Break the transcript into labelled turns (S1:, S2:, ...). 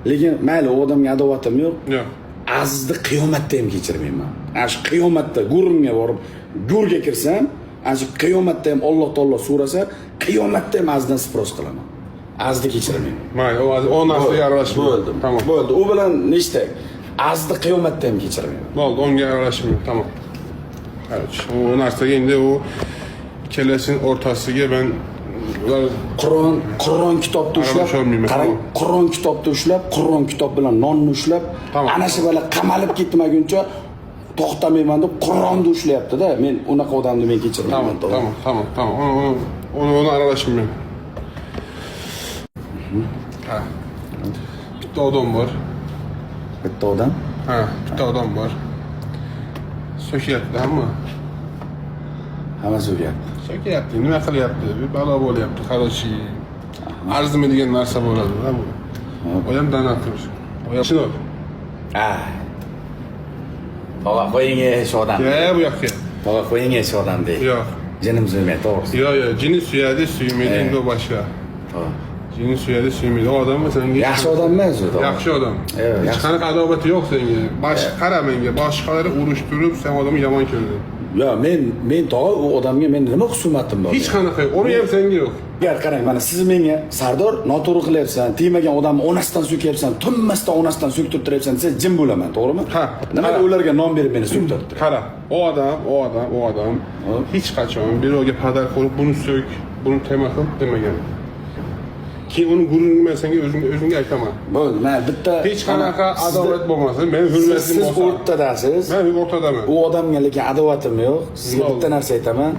S1: Lekin mayli u odamga adovatim yo'q.
S2: Yo'q.
S1: Azizni qiyomatda ham kechirmayman. Ana shu qiyomatda go'rimga borib, go'rga kirsam, ana shu qiyomatda ham Alloh taolo so'rasa, qiyomatda ham azizdan spros qilaman. Azizni kechirmayman.
S2: Mayli, o narsaga aralashmayman.
S1: Bo'ldi.
S2: Tamam.
S1: Bo'ldi. U bilan nechta? Azizni qiyomatda ham kechirmayman.
S2: Bo'ldi, onga aralashmayman. Tamam. O narsaga endi u kelasining o'rtasiga men
S1: Qur'on kitobni ushlab, qarang, Qur'on kitobni ushlab, Qur'on kitob bilan nonni ushlab, ana shu bola qamalib ketmaguncha to'xtamayman deb Qur'onni ushlayapti-da. Men unaqa odamni men kechirmayman.
S2: Tamam. Onu aralashmayman. Ha. Bitta odam bor.
S1: Bitta odam?
S2: Ha, bitta odam bor. So'kiyapti, hamma.
S1: Hamma so'kiyapti.
S2: So'kiyapti, nima qilyapti? Bir balo bo'lyapti, qarochi. Arzimaydigan narsa bo'ladi-da bu. O ham donator. O ham sinov.
S1: Tog'a qo'ying shu odamni.
S2: Bu yoqqa.
S1: Tog'a qo'ying shu odamni.
S2: Yo'q.
S1: Jinim suymaydi, to'g'risi.
S2: Yo'q, jini suyadi, suymaydi, endi boshqa. Jini suyadi, suymaydi. O odam senga
S1: yaxshi odam emas u.
S2: Yaxshi odam. Hech qanaqa adovati yo'q senga. Qara menga, boshqalar urushtirib, sen odamni yomon ko'rding.
S1: Yo, men tog'a u odamga men nima husumatim bor?
S2: Hech qanaqa, uni ham senga yo'q.
S1: Agar qarang, mana siz menga Sardor noto'g'ri qilyapsan, tegmagan odamni onasidan so'kyapsan, tunmasdan onasidan so'ktirib turibsan desa, jin bo'laman, to'g'rimi?
S2: Ha.
S1: Nimaga ularga nom berib meni so'ktiribdi?
S2: Qara, o odam hech qachon birovga padar qilib, buni so'k, buni tema qil demagan. Keyin uni gurungni men senga o'zingga aytaman.
S1: Bo'ldi, men bitta
S2: hech qanaqa adovat bo'lmasa, men hurmatim bo'lsa.
S1: Siz o'rtadasiz.
S2: Men o'rtadaman.
S1: U odamga lekin adovatim yo'q. Sizga bitta narsa aytaman.